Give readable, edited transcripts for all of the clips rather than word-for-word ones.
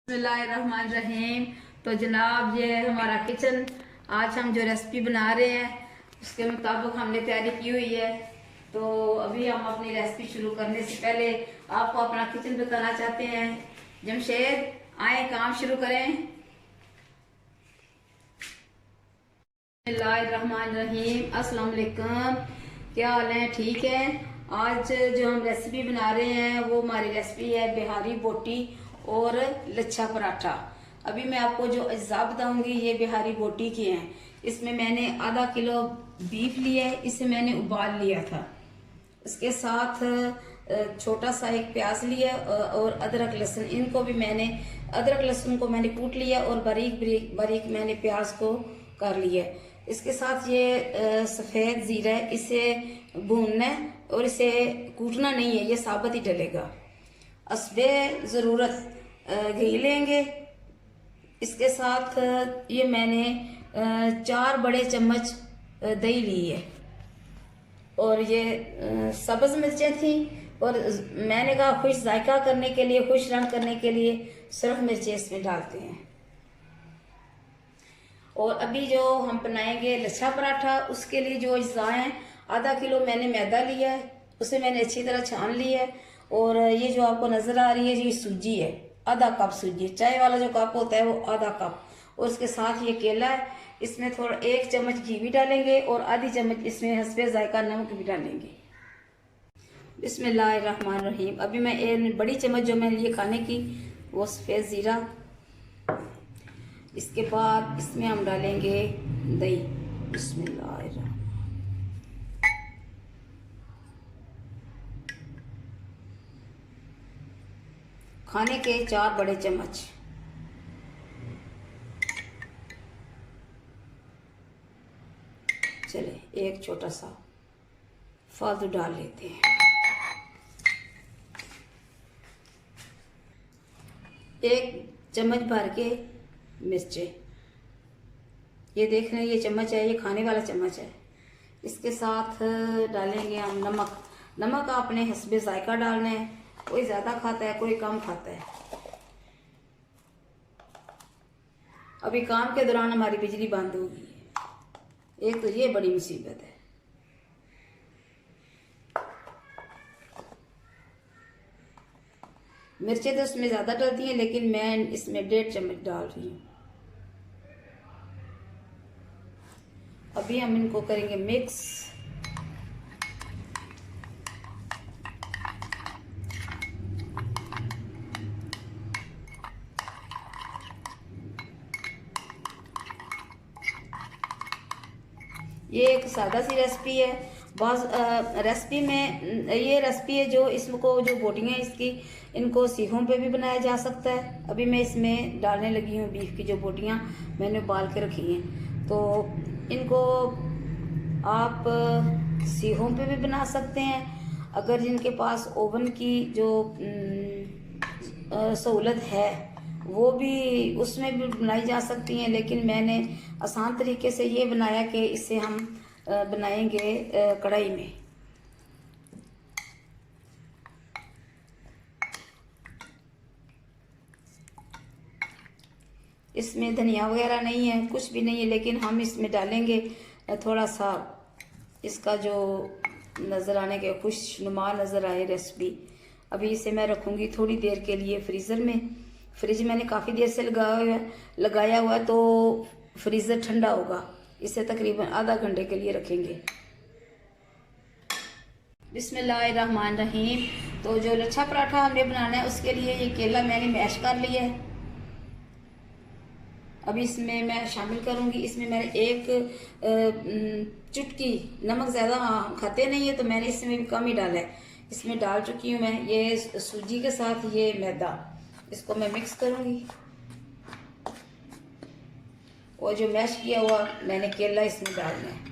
बिस्मिल्लाहिर्रहमानिर्रहीम। तो जनाब, ये हमारा किचन, आज हम जो रेसिपी बना रहे हैं उसके मुताबिक हमने तैयारी की हुई है। तो अभी हम अपनी रेसिपी शुरू करने से पहले आपको अपना किचन बताना चाहते हैं। जमशेद, आए काम शुरू करें। बिस्मिल्लाहिर्रहमानिर्रहीम। अस्सलाम वालेकुम। क्या हाल है? ठीक है। आज जो हम रेसिपी बना रहे हैं वो हमारी रेसिपी है बिहारी बोटी और लच्छा पराठा। अभी मैं आपको जो अज्जा बताऊंगी ये बिहारी बोटी के हैं। इसमें मैंने आधा किलो बीफ लिया है, इसे मैंने उबाल लिया था। इसके साथ छोटा सा एक प्याज लिया और अदरक लहसुन, इनको भी मैंने अदरक लहसुन को मैंने कूट लिया और बारीक बारीक बारीक मैंने प्याज को कर लिया। इसके साथ ये सफ़ेद ज़ीरा है, इसे भूनना है और इसे कूटना नहीं है, ये साबुत ही डलेगा। असबे ज़रूरत घी लेंगे। इसके साथ ये मैंने 4 बड़े चम्मच दही ली है और ये सब्ज़ मिर्चें थी और मैंने कहा खुश जायका करने के लिए, खुश रंग करने के लिए सिर्फ मिर्चें इसमें डालते हैं। और अभी जो हम बनाएंगे लच्छा पराठा, उसके लिए जो अज्जा हैं, आधा किलो मैंने मैदा लिया है, उसे मैंने अच्छी तरह छान लिया है। और ये जो आपको नज़र आ रही है ये सूजी है, आधा कप सूजी, चाय वाला जो कप होता है वो आधा कप। और उसके साथ ये केला है, इसमें थोड़ा 1 चम्मच घी भी डालेंगे और आधी चम्मच इसमें हस्बे जायका नमक भी डालेंगे। बिस्मिल्लाहिर्रहमानिर्रहीम। अभी मैं एक बड़ी चम्मच जो मैंने लिए खाने की वो सफ़ेद ज़ीरा। इसके बाद इसमें हम डालेंगे दही। बिस्मिल्लाहिर्रहमानिर्रहीम। खाने के 4 बड़े चम्मच। चले एक छोटा सा फालतू डाल लेते हैं। 1 चम्मच भर के मिर्चें, ये देख रहे हैं ये चम्मच है, ये खाने वाला चम्मच है। इसके साथ डालेंगे हम नमक। नमक आपने हस्बे जायका डालना है, कोई ज़्यादा खाता है कोई कम खाता है। अभी काम के दौरान हमारी बिजली बंद होगी, एक तो ये बड़ी मुसीबत है। मिर्चें तो इसमें ज़्यादा डलती हैं लेकिन मैं इसमें 1.5 चम्मच डाल रही हूँ। अभी हम इनको करेंगे मिक्स। ये एक सादा सी रेसिपी है। बस रेसिपी में ये रेसिपी है जो इसको जो बोटियाँ इसकी, इनको सीखों पे भी बनाया जा सकता है। अभी मैं इसमें डालने लगी हूँ बीफ की जो बोटियाँ मैंने उबाल के रखी हैं। तो इनको आप सीखों पे भी बना सकते हैं, अगर जिनके पास ओवन की जो सहूलत है वो भी उसमें भी बनाई जा सकती हैं। लेकिन मैंने आसान तरीके से ये बनाया कि इससे हम बनाएंगे कढ़ाई में। इसमें धनिया वगैरह नहीं है, कुछ भी नहीं है, लेकिन हम इसमें डालेंगे थोड़ा सा इसका जो नज़र आने के खुशनुमा नज़र आए रेसिपी। अभी इसे मैं रखूँगी थोड़ी देर के लिए फ्रीज़र में। फ्रिज मैंने काफ़ी देर से लगाया हुआ है, तो फ्रीज़र ठंडा होगा। इसे तकरीबन आधा घंटे के लिए रखेंगे। बिस्मिल्लाहिर्रहमानिर्रहीम। तो जो लच्छा पराठा हमने बनाना है उसके लिए ये केला मैंने मैश कर लिया है। अभी इसमें मैं शामिल करूंगी, इसमें मैंने 1 चुटकी, नमक ज़्यादा खाते नहीं है तो मैंने इसमें भी कम ही डाला है, इसमें डाल चुकी हूँ मैं। ये सूजी के साथ ये मैदा, इसको मैं मिक्स करूंगी। और जो मैश किया हुआ मैंने केला इसमें डालना है।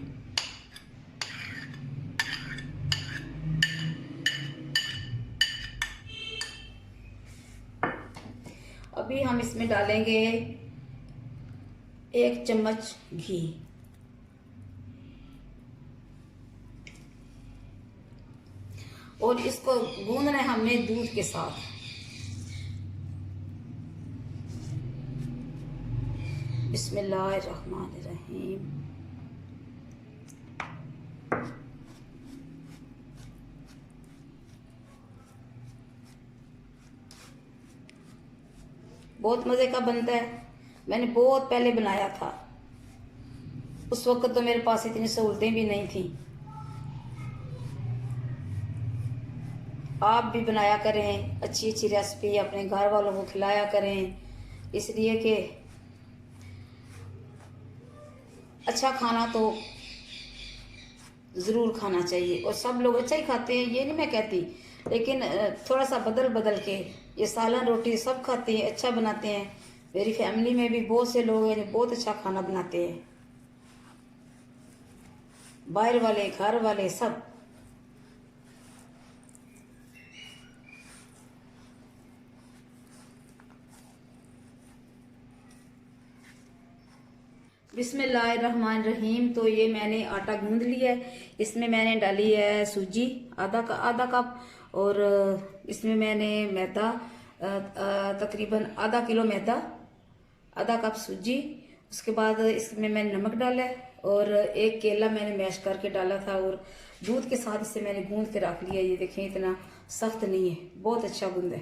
अभी हम इसमें डालेंगे 1 चम्मच घी। और इसको गूंदना है हमने दूध के साथ। बिस्मिल्लाहिर्रहमानिर्रहीम। बहुत मज़े का बनता है। मैंने बहुत पहले बनाया था, उस वक्त तो मेरे पास इतनी सहूलतें भी नहीं थी। आप भी बनाया करें अच्छी अच्छी रेसिपी, अपने घर वालों को खिलाया करें, इसलिए कि अच्छा खाना तो ज़रूर खाना चाहिए। और सब लोग अच्छा ही खाते हैं, ये नहीं मैं कहती, लेकिन थोड़ा सा बदल बदल के, ये सालन रोटी सब खाते हैं, अच्छा बनाते हैं। मेरी फैमिली में भी बहुत से लोग हैं जो बहुत अच्छा खाना बनाते हैं, बाहर वाले घर वाले सब। बिस्मिल्लाहिर्रहमानिर्रहीम। तो ये मैंने आटा गूंद लिया है। इसमें मैंने डाली है सूजी आधा कप, और इसमें मैंने मैदा तकरीबन आधा किलो मैदा, आधा कप सूजी। उसके बाद इसमें मैंने नमक डाला है, और एक केला मैंने मैश करके डाला था, और दूध के साथ इसे मैंने गूंद के रख लिया। ये देखें इतना सख्त नहीं है, बहुत अच्छा गूंद है।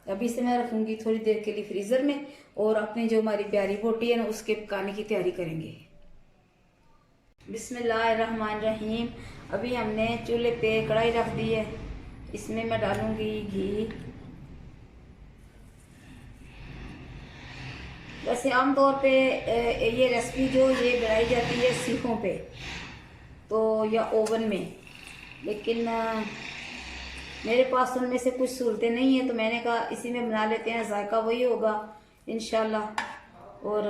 अभी इसे मैं रखूंगी थोड़ी देर के लिए फ्रीजर में, और अपनी जो हमारी प्यारी बोटी है ना उसके पकाने की तैयारी करेंगे। बिस्मिल्लाहिर्रहमानिर्रहीम। अभी हमने चूल्हे पे कढ़ाई रख दी है, इसमें मैं डालूंगी घी। वैसे आमतौर पे ये रेसिपी जो ये बनाई जाती है सीखों पे तो या ओवन में, लेकिन मेरे पास उनमें से कुछ सहूलतें नहीं है, तो मैंने कहा इसी में बना लेते हैं, जायका वही होगा इंशाल्लाह। और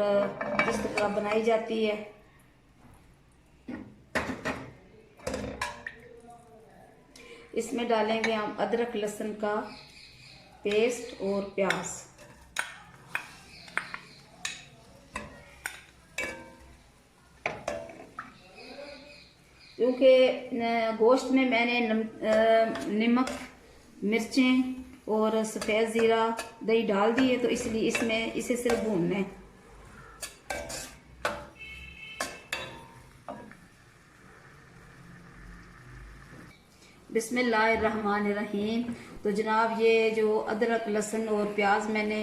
जिस तरह बनाई जाती है। इसमें डालेंगे हम अदरक लहसुन का पेस्ट और प्याज। क्योंकि गोश्त में मैंने नमक, मिर्चें और सफ़ेद ज़ीरा, दही डाल दी है, तो इसलिए इसमें इसे सिर्फ भूनना है। बिस्मिल्लाहिर्रहमानिर्रहीम। तो जनाब ये जो अदरक लहसुन और प्याज मैंने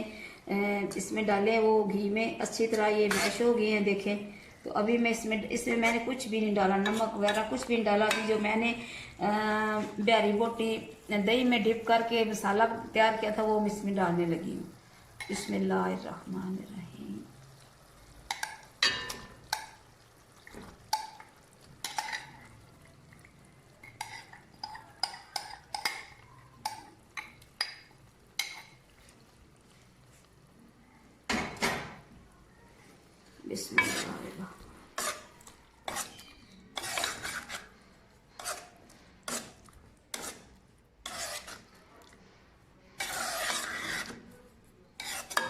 इसमें डाले, वो घी में अच्छी तरह ये मैश हो गए हैं, देखें। तो अभी मैं इसमें मैंने कुछ भी नहीं डाला, नमक वगैरह कुछ भी नहीं डाला। कि जो मैंने बिहारी बोटी दही में डिप करके मसाला तैयार किया था वो मैं इसमें डालने लगी हूँ। बिस्मिल्लाहिर्रहमानिर्रहीम। बिस्मिल्लाह।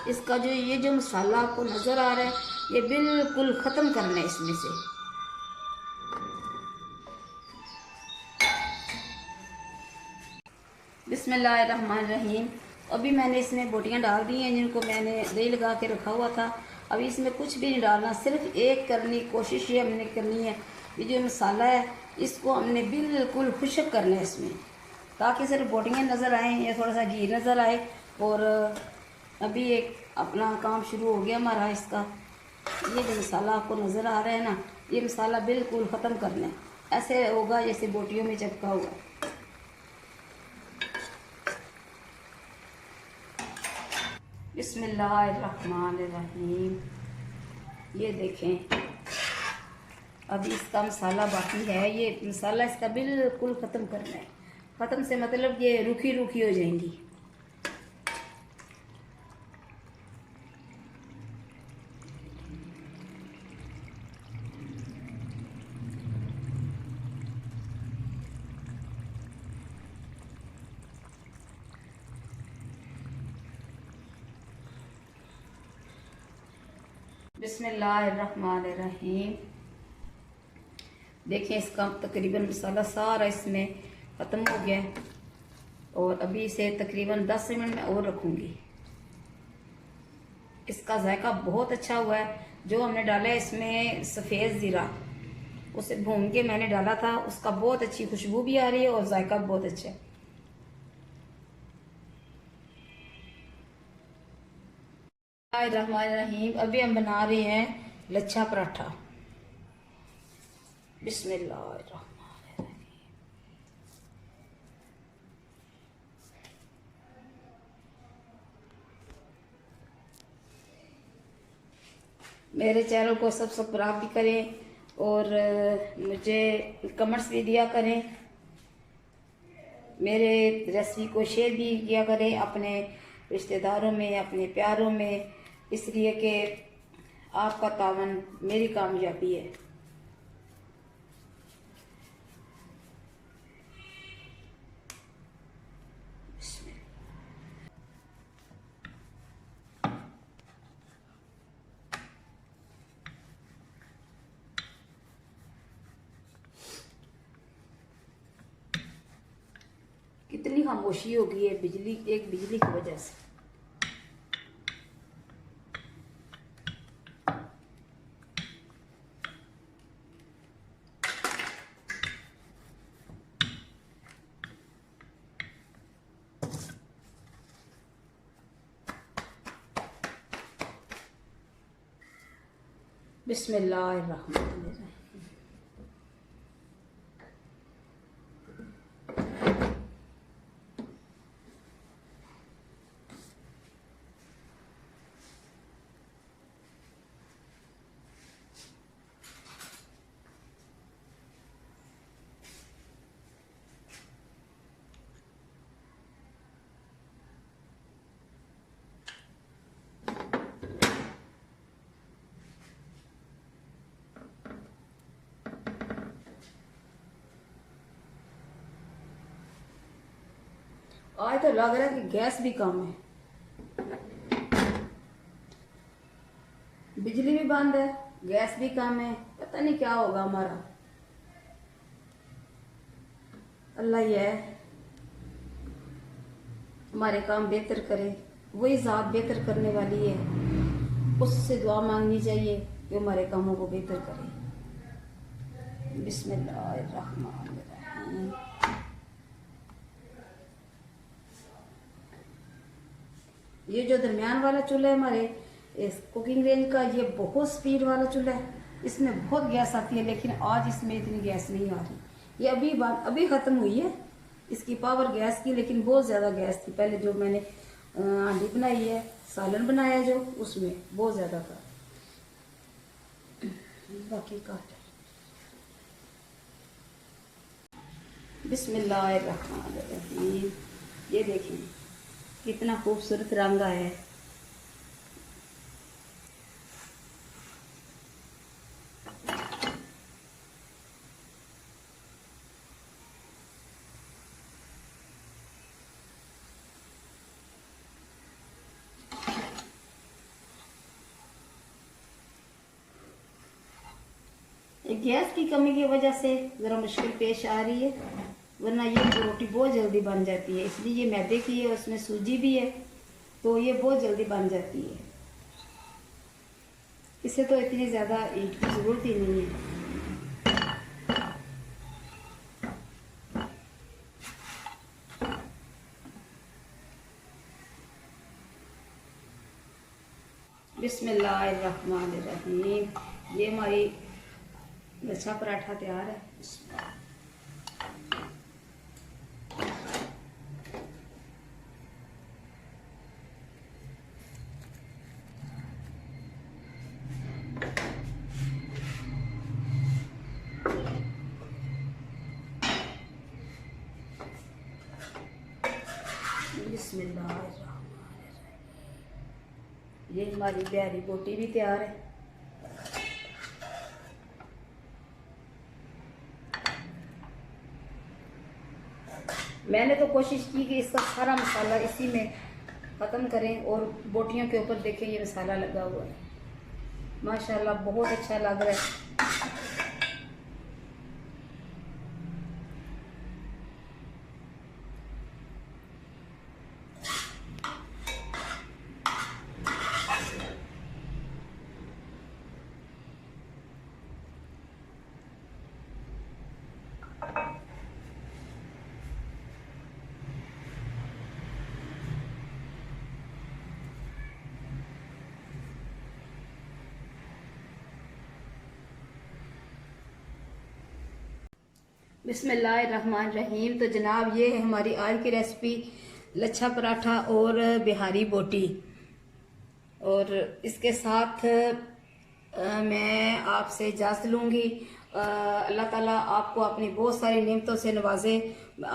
इसका ये जो मसाला आपको नजर आ रहा है, ये बिल्कुल खत्म करना है इसमें से। बिस्मिल्लाहिर्रहमानिर्रहीम। अभी मैंने इसमें बोटियां डाल दी हैं, जिनको मैंने दही लगा के रखा हुआ था। अभी इसमें कुछ भी नहीं डालना, सिर्फ एक करनी कोशिश ये हमने करनी है, ये जो मसाला है इसको हमने बिल्कुल खुश्क करना है इसमें, ताकि सिर्फ बोटियां नज़र आएँ या थोड़ा सा घी नज़र आए। और अभी एक अपना काम शुरू हो गया हमारा इसका। ये जो मसाला आपको नज़र आ रहा है ना, ये मसाला बिल्कुल ख़त्म करना है, ऐसे होगा जैसे बोटियों में चिपका हुआ। बिस्मिल्लाहिर्रहमानिर्रहीम। ये देखें अभी इसका मसाला बाकी है, ये मसाला इसका बिल्कुल ख़त्म करना है। ख़त्म से मतलब ये रूखी रूखी हो जाएंगी। बिस्मिल्लाहिर्रहमानिर्रहीम। देखिए इसका तकरीबन मसाला सारा इसमें ख़त्म हो गया है, और अभी इसे तकरीबन 10 मिनट में और रखूँगी। इसका जायका बहुत अच्छा हुआ है, जो हमने डाला है इसमें सफ़ेद ज़ीरा, उसे भून के मैंने डाला था, उसका बहुत अच्छी खुशबू भी आ रही है और जायका भी बहुत अच्छा है। बिस्मिल्लाहिर्रहमानिर्रहीम। अभी हम बना रहे हैं लच्छा पराठा। बिस्मिल्लाहिर्रहमानिर्रहीम। मेरे चैनल को सब्सक्राइब भी करें और मुझे कमेंट्स भी दिया करें। मेरे रेसिपी को शेयर भी किया करें अपने रिश्तेदारों में, अपने प्यारों में, इसलिए कि आपका तावन मेरी कामयाबी है। कितनी खामोशी हो गई है बिजली की वजह से। बिस्मिल्लाहिर्रहमानिर्रहीम। आज तो लग रहा है कि गैस भी कम है, बिजली भी बंद है, गैस भी कम है। पता नहीं क्या होगा हमारा। अल्लाह ही है, हमारे काम बेहतर करे। वही ज़ात बेहतर करने वाली है, उससे दुआ मांगनी चाहिए कि हमारे कामों को बेहतर करे। बिस्मिल्लाहिर्रहमानिर्रहीम। ये जो दरमियान वाला चूल्हा है हमारे इस कुकिंग रेंज का, ये बहुत स्पीड वाला चूल्हा है। इसमें बहुत गैस आती है, लेकिन आज इसमें इतनी गैस नहीं आ रही। ये अभी ख़त्म हुई है इसकी पावर गैस की, लेकिन बहुत ज़्यादा गैस थी पहले। जो मैंने हांडी बनाई है, सालन बनाया जो, उसमें बहुत ज़्यादा था। बाकी का बिस्मिल्लाहिर्रहमानिर्रहीम। ये देखें कितना खूबसूरत रंग आया है। गैस की कमी की वजह से ज़रा मुश्किल पेश आ रही है, वरना ये रोटी बहुत जल्दी बन जाती है। इसलिए ये मैदे की है, उसमें सूजी भी है, तो ये बहुत जल्दी बन जाती है। इसे तो इतनी ज़्यादा ईंट की ज़रूरत ही नहीं है। बिस्मिल्लाहिर्रहमानिर्रहीम। ये हमारी लच्छा पराठा तैयार है। बिस्मिल्लाहिर्रहमानिर्रहीम। ये हमारी बिहारी बोटी भी तैयार है। मैंने तो कोशिश की कि इसका सारा मसाला इसी में ख़त्म करें, और बोटियों के ऊपर देखें ये मसाला लगा हुआ है। माशाल्लाह बहुत अच्छा लग रहा है। बिस्मिल्लाहिर्रहमानिर्रहीम। तो जनाब ये है हमारी आज की रेसिपी लच्छा पराठा और बिहारी बोटी। और इसके साथ मैं आपसे इजाज़त लूँगी। अल्लाह ताला आपको अपनी बहुत सारी नेमतों से नवाजे।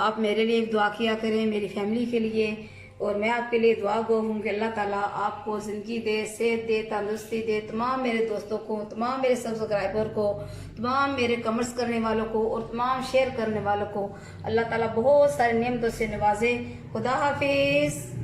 आप मेरे लिए दुआ किया करें, मेरी फैमिली के लिए, और मैं आपके लिए दुआ गो हूँ कि अल्लाह ताला आपको ज़िंदगी दे, सेहत दे, तंदुरुस्ती दे। तमाम मेरे दोस्तों को, तमाम मेरे सब्सक्राइबर को, तमाम मेरे कमेंट्स करने वालों को और तमाम शेयर करने वालों को अल्लाह ताला बहुत सारी नेमतों से नवाजे। खुदा हाफिज़।